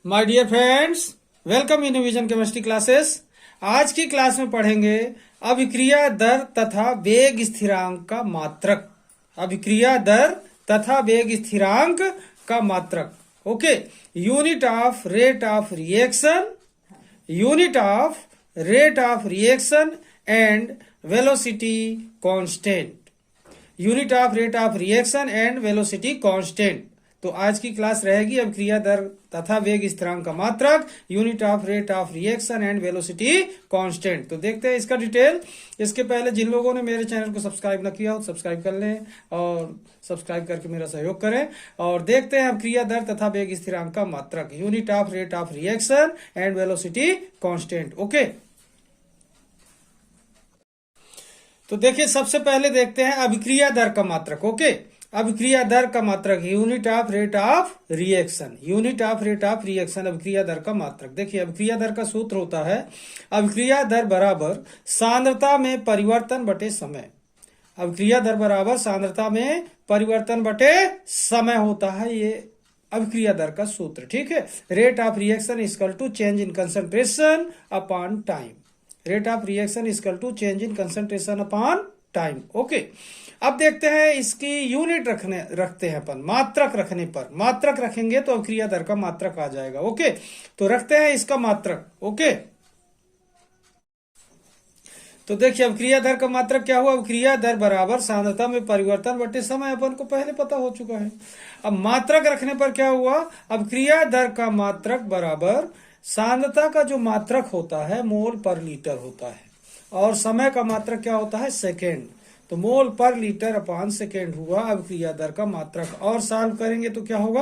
My dear friends, welcome in vision chemistry classes. आज की class में पढ़ेंगे अभिक्रिया दर तथा वेग स्थिरांक का मात्रक। अभिक्रिया दर तथा वेग स्थिरांक का मात्रक। Okay, unit of rate of reaction, unit of rate of reaction and velocity constant. Unit of rate of reaction and velocity constant. तो आज की क्लास रहेगी अभिक्रिया दर तथा वेग स्थिरांक का मात्रक, unit of rate of reaction and velocity constant. तो देखते हैं इसका डिटेल। इसके पहले जिन लोगों ने मेरे चैनल को सब्सक्राइब न किया हो सब्सक्राइब कर लें और सब्सक्राइब करके मेरा सहयोग करें। और देखते हैं अभिक्रिया दर तथा वेग स्थिरांक का मात्रक, unit of rate of reaction and velocity constant. Okay, तो देखिए सबसे पहले देखते हैं अभिक्रिया दर का मात्रक। ओके, अभिक्रिया दर का मात्रक unit of rate of reaction, unit of rate of reaction अभिक्रिया दर का मात्रक। देखिए अभिक्रिया दर का सूत्र होता है अभिक्रिया दर बराबर सांद्रता में परिवर्तन बटे समय। अभिक्रिया दर बराबर सांद्रता में परिवर्तन बटे समय होता है ये अभिक्रिया दर का सूत्र। ठीक है, rate of reaction equal to change in concentration upon time. Rate of reaction equal to change in concentration upon time. Okay, अब देखते हैं इसकी यूनिट रखते हैं अपन मात्रक रखने पर। मात्रक रखेंगे तो अभिक्रिया दर का मात्रक आ जाएगा। ओके, तो रखते हैं इसका मात्रक। ओके, तो देखिए अभिक्रिया दर का मात्रक क्या हुआ, अभिक्रिया दर बराबर सांद्रता में परिवर्तन बटे समय। अपन को पहले पता हो चुका है। अब मात्रक रखने पर क्या हुआ, अभिक्रिया दर का मात्रक बराबर सांद्रता का जो मात्रक होता है मोल पर लीटर होता है और समय का मात्रक क्या होता है, सेकेंड। तो मोल पर लीटर अपान सेकेंड हुआ अभिक्रिया दर का मात्रक। और सॉल्व करेंगे तो क्या होगा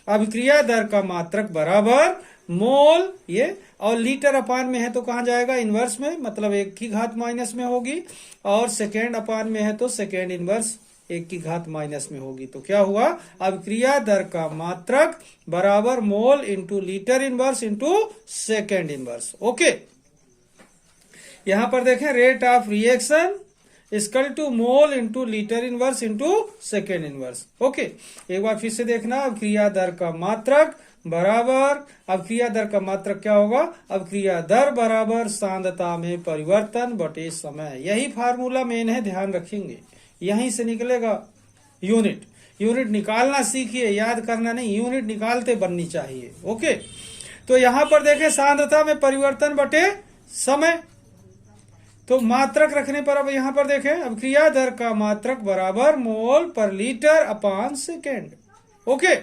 अभिक्रिया दर का मात्रक बराबर मोल ये और लीटर अपान में है तो कहां जाएगा, इनवर्स में, मतलब 1 की घात माइनस में होगी। और सेकेंड अपान में है तो सेकेंड इनवर्स 1 की घात माइनस में होगी। तो क्या हुआ, अभिक्रिया दर का मात्रक बराबर mole into litre inverse into second inverse. Okay, यहां पर देखें rate of reaction equal to mole into litre inverse into second inverse. Okay, एक बार फिर से देखना, अभिक्रिया दर का मात्रक बराबर, अभिक्रिया दर का मात्रक क्या होगा, अभिक्रिया दर बराबर सांद्रता में परिवर्तन बटे समय। यही फार्मूला मेन है, ध्यान रखेंगे, यहीं से निकलेगा यूनिट। यूनिट निकालना सीखिए, याद करना नहीं, यूनिट निकालते बननी चाहिए। ओके, तो यहां पर देखें सांद्रता में परिवर्तन बटे समय, तो मात्रक रखने पर अब यहां पर देखें अभिक्रिया दर का मात्रक बराबर मोल पर लीटर अपान सेकेंड। ओके,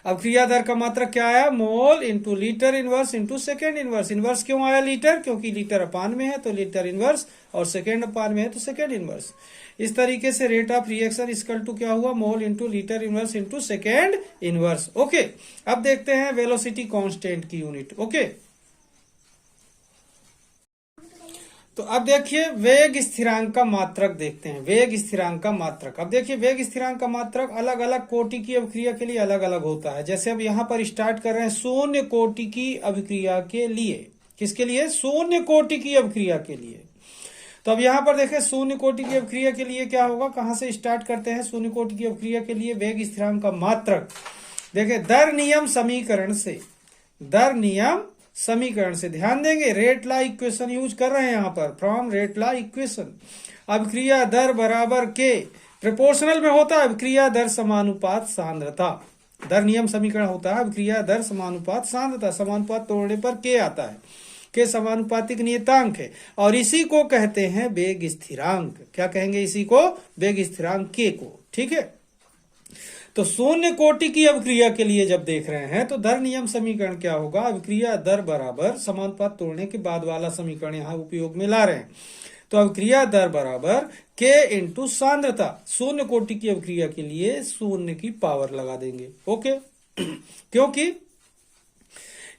अभिक्रिया दर का मात्रक क्या आया, mole into litre inverse into second inverse. Inverse क्यों आया लीटर, क्योंकि लीटर अपान में है तो लीटर इनवर्स और सेकेंड अपान में है तो सेकेंड इनवर्स। इस तरीके से rate of reaction equal to क्या हुआ, mole into litre inverse into second inverse. Okay, अब देखते हैं वेलोसिटी कांस्टेंट की यूनिट। ओके, तो अब देखिए वेग स्थिरांक का मात्रक देखते हैं। वेग स्थिरांक का मात्रक, अब देखिए वेग स्थिरांक का मात्रक अलग अलग कोटि की अभिक्रिया के लिए अलग अलग होता है। जैसे अब यहां पर स्टार्ट कर रहे हैं शून्य कोटि की अभिक्रिया के लिए। किसके लिए, शून्य कोटि की अभिक्रिया के लिए। तो अब यहां पर देखें शून्य कोटि की अभिक्रिया के लिए क्या होगा, कहां से स्टार्ट करते हैं शून्य कोटि की अभिक्रिया के लिए वेग स्थिरांक का मात्रक। देखें दर नियम समीकरण से, दर नियम समीकरण से ध्यान देंगे, रेट लॉ इक्वेशन यूज कर रहे हैं यहां पर, फ्रॉम रेट लॉ इक्वेशन। अभिक्रिया दर बराबर के प्रोपोर्शनल में होता है अभिक्रिया दर समानुपात सांद्रता। दर नियम समीकरण होता है अभिक्रिया दर समानुपात सांद्रता। समानुपात तोड़ने पर के आता है, के समानुपातिक नियतांक है और इसी को कहते हैं वेग स्थिरांक। क्या कहेंगे, इसी को वेग स्थिरांक के को। ठीक है, तो शून्य कोटि की अभिक्रिया के लिए जब देख रहे हैं तो दर नियम समीकरण क्या होगा, अभिक्रिया दर बराबर समानुपात तोड़ने के बाद वाला समीकरण यहां उपयोग में ला रहे हैं। तो अभिक्रिया दर बराबर के इंटू सांद्रता। शून्य कोटि की अभिक्रिया के लिए शून्य की पावर लगा देंगे। ओके, क्योंकि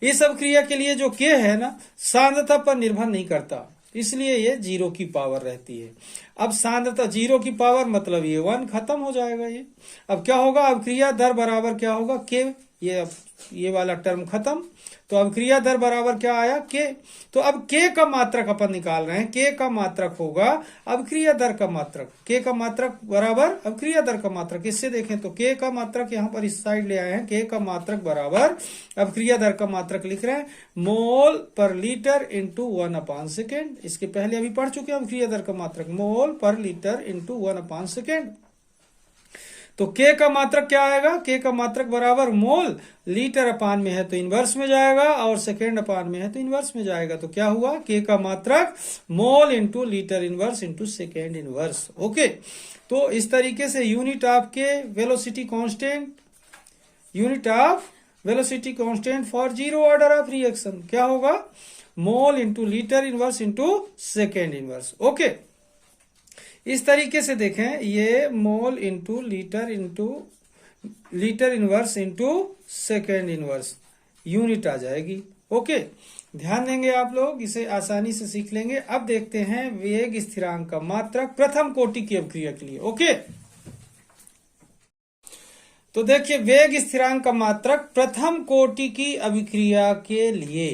इस अभिक्रिया के लिए जो के है ना सांद्रता पर निर्भर नहीं करता, इसलिए ये 0 की पावर रहती है। अब सांद्रता 0 की पावर मतलब ये 1 खत्म हो जाएगा ये। अब क्या होगा, अभिक्रिया दर बराबर क्या होगा, के ये वाला टर्म खत्म। तो अब क्रिया दर बराबर क्या आया, के। तो अब के का मात्रक अपन निकाल रहे हैं, के का मात्रक होगा अब क्रिया दर का मात्रक, के का मात्रक बराबर अब क्रिया दर का मात्रक। इससे देखें तो के का मात्रक यहाँ पर इस साइड ले आए हैं, के का मात्रक बराबर अब क्रिया दर का मात्रक लिख रहे हैं मोल पर लीटर इंटू 1/सेकेंड। इसके पहले अभी पढ़ चुके हैं हम क्रिया दर का मात्रक, मोल पर लीटर इंटू 1/सेकेंड। तो के का मात्रक क्या आएगा, के का मात्रक बराबर मोल, लीटर अपान में है तो इनवर्स में जाएगा और सेकेंड अपान में है तो इनवर्स में जाएगा। तो क्या हुआ, के का मात्रक mole into litre inverse into second inverse. Okay, तो इस तरीके से unit of k velocity constant, unit of velocity constant for zero order of reaction क्या होगा, mole into litre inverse into second inverse. Okay, इस तरीके से देखें, ये mole into litre inverse into second inverse unit आ जाएगी। ओके, ध्यान देंगे आप लोग, इसे आसानी से सीख लेंगे। अब देखते हैं वेग स्थिरांक का मात्रक प्रथम कोटि की अभिक्रिया के लिए। ओके, तो देखिए वेग स्थिरांक का मात्रक प्रथम कोटि की अभिक्रिया के लिए,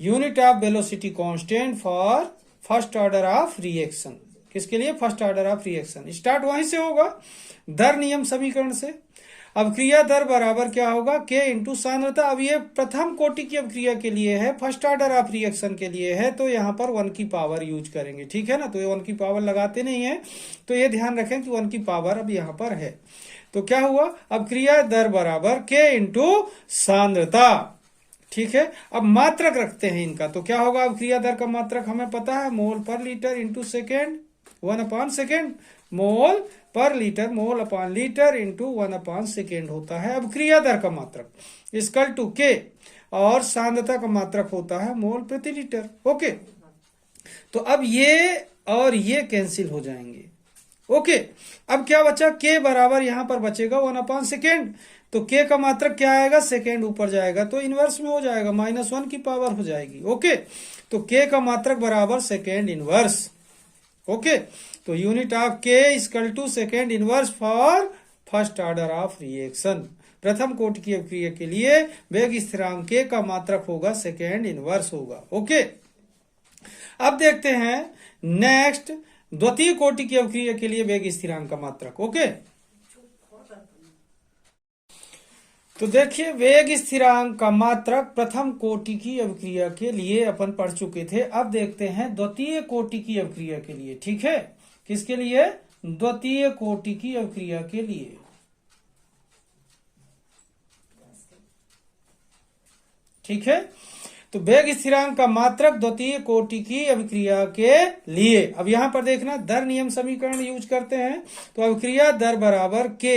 unit of velocity constant for first order of reaction, किसके लिए, first order of reaction. Start वहीं से होगा, दर नियम समीकरण से। अब क्रिया दर बराबर क्या होगा, के इंटू सांद्रता। अब ये प्रथम कोटि की अभिक्रिया के लिए है, फर्स्ट ऑर्डर ऑफ रिएक्शन के लिए है, तो यहाँ पर 1 की पावर यूज करेंगे, ठीक है ना। तो ये 1 की पावर लगाते नहीं है, तो ये ध्यान रखें कि 1 की पावर अब यहाँ पर है। तो क्या हुआ, अब क्रिया दर बराबर के इंटू सांद्रता, ठीक है। अब मात्रक रखते हैं इनका, तो क्या होगा, अब क्रिया दर का मात्रक हमें पता है, मोल पर लीटर इंटू सेकेंड 1/सेकेंड, मोल पर लीटर, मोल अपान लीटर इंटू 1/सेकेंड होता है अब क्रिया दर का मात्रक इक्वल टू के, और सांद्रता का मात्रक होता है मोल प्रति लीटर। ओके, तो अब ये और ये कैंसिल हो जाएंगे। ओके, अब क्या बचा, के बराबर यहां पर बचेगा 1/सेकेंड। तो के का मात्रक क्या आएगा, सेकेंड ऊपर जाएगा तो इनवर्स में हो जाएगा, -1 की पावर हो जाएगी। ओके, तो के का मात्रक बराबर सेकेंड इनवर्स। ओके, तो unit of k equal to second inverse for first order of reaction. प्रथम कोटि की अभिक्रिया के लिए वेग स्थिरांक के का मात्रक होगा सेकेंड इनवर्स होगा। ओके, अब देखते हैं नेक्स्ट द्वितीय कोटि की अभिक्रिया के लिए वेग स्थिरांक का मात्रक। ओके, तो देखिए वेग स्थिरांक का मात्रक प्रथम कोटि की अभिक्रिया के लिए अपन पढ़ चुके थे। अब देखते हैं द्वितीय कोटि की अभिक्रिया के लिए, ठीक है। किसके लिए, द्वितीय कोटि की अभिक्रिया के लिए। ठीक है, तो वेग स्थिरांक का मात्रक द्वितीय कोटि की अभिक्रिया के लिए। अब यहां पर देखना, दर नियम समीकरण यूज करते हैं, तो अभिक्रिया दर बराबर के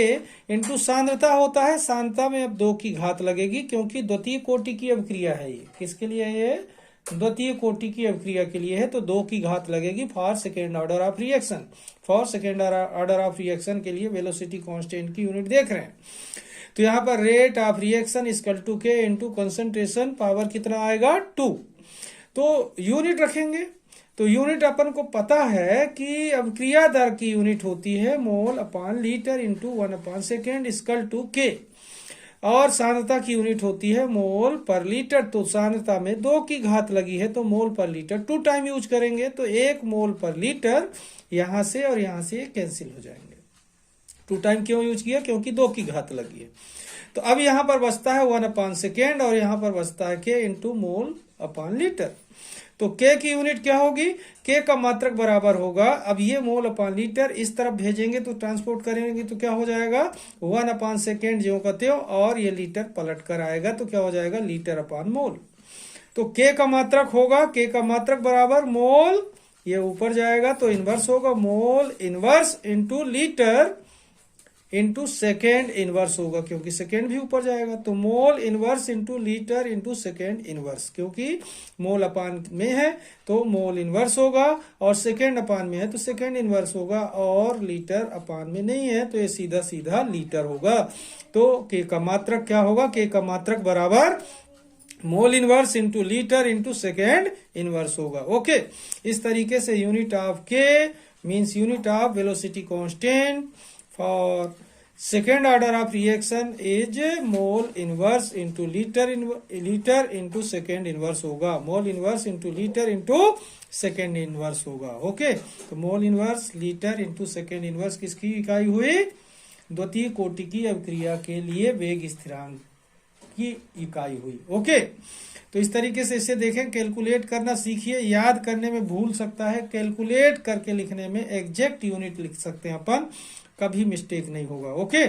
इंटू सांद्रता होता है। सांद्रता में अब 2 की घात लगेगी क्योंकि द्वितीय कोटि की अभिक्रिया है ये। किसके लिए है ये, द्वितीय कोटि की अभिक्रिया के लिए है, तो 2 की घात लगेगी for second order of reaction. For second order of reaction के लिए वेलोसिटी कांस्टेंट की यूनिट देख रहे हैं, तो यहाँ पर rate of reaction equal to k into concentration, power कितना आएगा 2। तो यूनिट रखेंगे, तो यूनिट अपन को पता है कि अब क्रिया दर की यूनिट होती है मोल अपान लीटर इंटू 1/सेकेंड इक्वल टू के, और सांद्रता की यूनिट होती है मोल पर लीटर। तो सांद्रता में 2 की घात लगी है तो मोल पर लीटर 2 टाइम यूज करेंगे, तो 1 मोल पर लीटर यहां से और यहां से कैंसिल हो जाएंगे। 2 टाइम क्यों यूज किया, क्योंकि 2 की घात लगी है। तो अब यहां पर बचता है 1/सेकेंड और यहां पर बचता है के इंटू मोल अपान लीटर। तो के की यूनिट क्या होगी, के का मात्रक बराबर होगा, अब ये मोल अपान लीटर इस तरफ भेजेंगे तो ट्रांसपोर्ट करेंगे तो क्या हो जाएगा 1/सेकेंड ज्यों का त्यों, और ये लीटर पलट कर आएगा तो क्या हो जाएगा लीटर अपान मोल। तो के का मात्रक होगा, के का मात्रक बराबर मोल, ये ऊपर जाएगा तो इनवर्स होगा, mole inverse into litre into second inverse होगा, क्योंकि सेकेंड भी ऊपर जाएगा। तो mole inverse into litre into second inverse, क्योंकि मोल अपान में है तो मोल इनवर्स होगा, और सेकेंड अपान में है तो सेकेंड इनवर्स होगा, और लीटर अपान में नहीं है तो ये सीधा सीधा लीटर होगा। तो के का मात्रक क्या होगा, के का मात्रक बराबर mole inverse into litre into second inverse होगा। ओके, इस तरीके से unit of k means unit of velocity constant for second order of reaction is mole inverse into litre into second inverse होगा, mole inverse into litre into second inverse होगा। Okay, तो mole inverse litre into second inverse किसकी इकाई हुई? द्वितीय कोटि की अभिक्रिया के लिए वेग स्थिरांक की इकाई हुई। ओके, तो इस तरीके से इसे देखें, कैलकुलेट करना सीखिए, याद करने में भूल सकता है, कैलकुलेट करके लिखने में एग्जैक्ट यूनिट लिख सकते हैं अपन, कभी मिस्टेक नहीं होगा। ओके,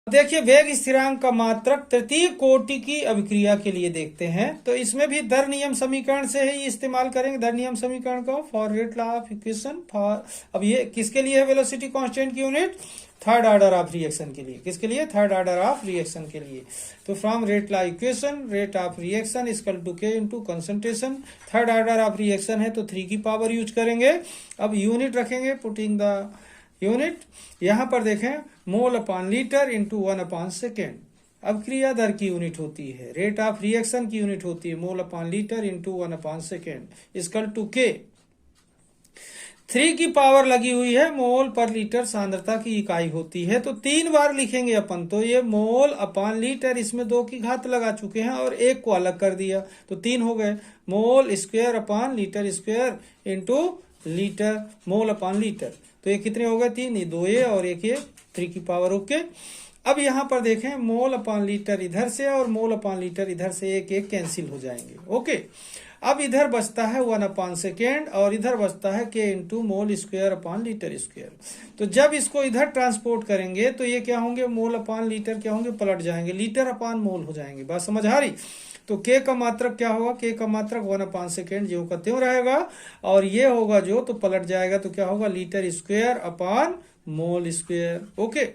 देखिए वेग स्थिरांक का मात्रक तृतीय कोटि की अभिक्रिया के लिए देखते हैं, तो इसमें भी दर नियम समीकरण से ही इस्तेमाल करेंगे, दर नियम समीकरण का, for rate law of equation for, अब ये किसके लिए है वेलोसिटी कांस्टेंट की unit? Third order of reaction के लिए। किसके लिए? थर्ड ऑर्डर ऑफ रिएक्शन के लिए। तो from rate law equation, rate of reaction equal to k into concentration, third order of reaction है तो 3 की पावर यूज करेंगे। अब यूनिट रखेंगे, पुटिंग द यूनिट, यहां पर देखें mole upon litre into 1 upon second. अब क्रिया दर की यूनिट होती है, रेट ऑफ रिएक्शन की यूनिट होती है mole upon litre into 1 upon second equal to k. 3 की पावर लगी हुई है, मोल पर लीटर सांद्रता की इकाई होती है, तो 3 बार लिखेंगे अपन, तो ये मोल अपॉन लीटर, इसमें 2 की घात लगा चुके हैं और 1 को अलग कर दिया तो 3 हो गए, mole square upon litre square into litre mole upon litre. तो ये कितने हो गए? 3, ये 2 ये और 1 ये, 3 की पावर। ओके, अब यहां पर देखें मोल अपॉन लीटर इधर से और मोल अपॉन लीटर इधर से 1 कैंसिल हो जाएंगे। ओके, अब इधर बचता है 1 अपॉन सेकेंड और इधर बचता है के into mole square upon litre square. तो जब इसको इधर ट्रांसपोर्ट करेंगे तो ये क्या होंगे? मोल अपॉन लीटर क्या होंगे? पलट जाएंगे, लीटर अपॉन मोल हो जाएंगे। बात समझ आ रही? तो के का मात्रक क्या होगा? के का मात्रक 1 अपॉन सेकेंड जो का त्यों रहेगा, और ये होगा जो तो पलट जाएगा, तो क्या होगा? Litre square upon mole square. Okay,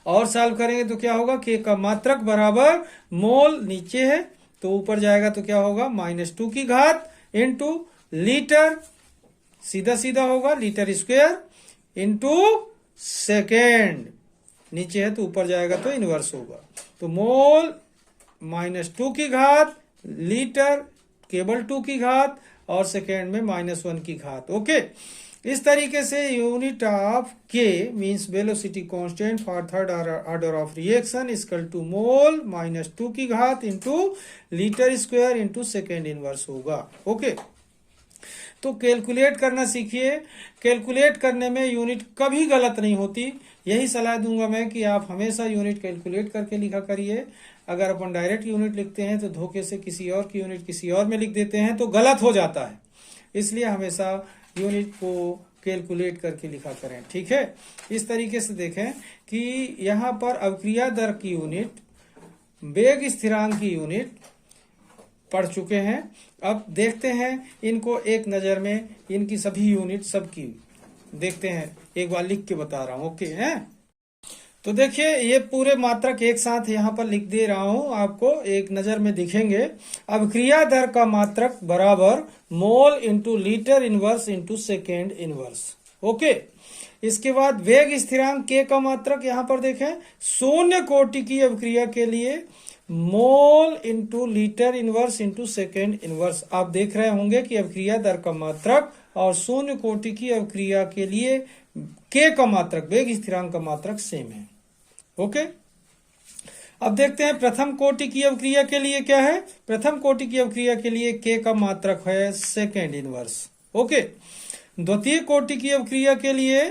और सॉल्व करेंगे तो क्या होगा? के का मात्रक बराबर मोल नीचे है तो ऊपर जाएगा तो क्या होगा? -2 की घात इंटू लीटर, सीधा सीधा होगा लीटर स्क्वायर इंटू सेकेंड, नीचे है तो ऊपर जाएगा तो इनवर्स होगा, तो मोल -2 की घात, लीटर केवल 2 की घात और सेकेंड में -1 की घात। ओके, इस तरीके से unit of k means velocity constant for third order of reaction equal to mole -2 की घात into litre square into second inverse होगा। ओके, तो कैलकुलेट करना सीखिए, कैलकुलेट करने में यूनिट कभी गलत नहीं होती, यही सलाह दूंगा मैं कि आप हमेशा यूनिट कैलकुलेट करके लिखा करिए। अगर अपन डायरेक्ट यूनिट लिखते हैं तो धोखे से किसी और की यूनिट किसी और में लिख देते हैं तो गलत हो जाता है, इसलिए हमेशा यूनिट को कैलकुलेट करके लिखा करें। ठीक है, इस तरीके से देखें कि यहाँ पर अभिक्रिया दर की यूनिट, वेग स्थिरांक की यूनिट पढ़ चुके हैं। अब देखते हैं इनको एक नजर में, इनकी सभी यूनिट सबकी देखते हैं, एक बार लिख के बता रहा हूं। ओके हैं, तो देखिए ये पूरे मात्रक एक साथ यहाँ पर लिख दे रहा हूं, आपको एक नजर में दिखेंगे। अभिक्रिया दर का मात्रक बराबर mole into litre inverse into second inverse. Okay, इसके बाद वेग स्थिरांक के का मात्रक यहाँ पर देखें, शून्य कोटि की अभिक्रिया के लिए मोल into litre inverse into second inverse. आप देख रहे होंगे कि अभिक्रिया दर का मात्रक और शून्य कोटि की अभिक्रिया के लिए के का मात्रक, वेग स्थिरांक का मात्रक सेम है। ओके, अब देखते हैं प्रथम कोटि की अभिक्रिया के लिए क्या है। प्रथम कोटि की अभिक्रिया के लिए के का मात्रक है सेकेंड इनवर्स। ओके, द्वितीय कोटि की अभिक्रिया के लिए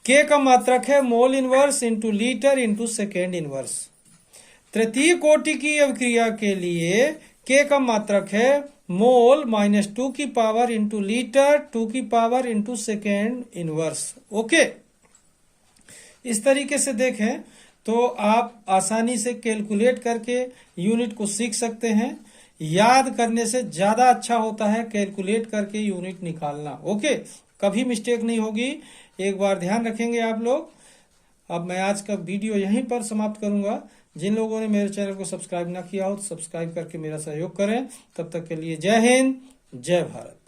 के का मात्रक है मोल inverse into litre into second inverse. तृतीय कोटि की अभिक्रिया के लिए के का मात्रक है मोल -2 की पावर इंटू लीटर 2 की power into second inverse. Okay, इस तरीके से देखें तो आप आसानी से कैलकुलेट करके यूनिट को सीख सकते हैं। याद करने से ज्यादा अच्छा होता है कैलकुलेट करके यूनिट निकालना। ओके, कभी मिस्टेक नहीं होगी, एक बार ध्यान रखेंगे आप लोग। अब मैं आज का वीडियो यहीं पर समाप्त करूंगा। जिन लोगों ने मेरे चैनल को सब्सक्राइब ना किया हो तो सब्सक्राइब करके मेरा सहयोग करें। तब तक के लिए जय हिंद, जय भारत।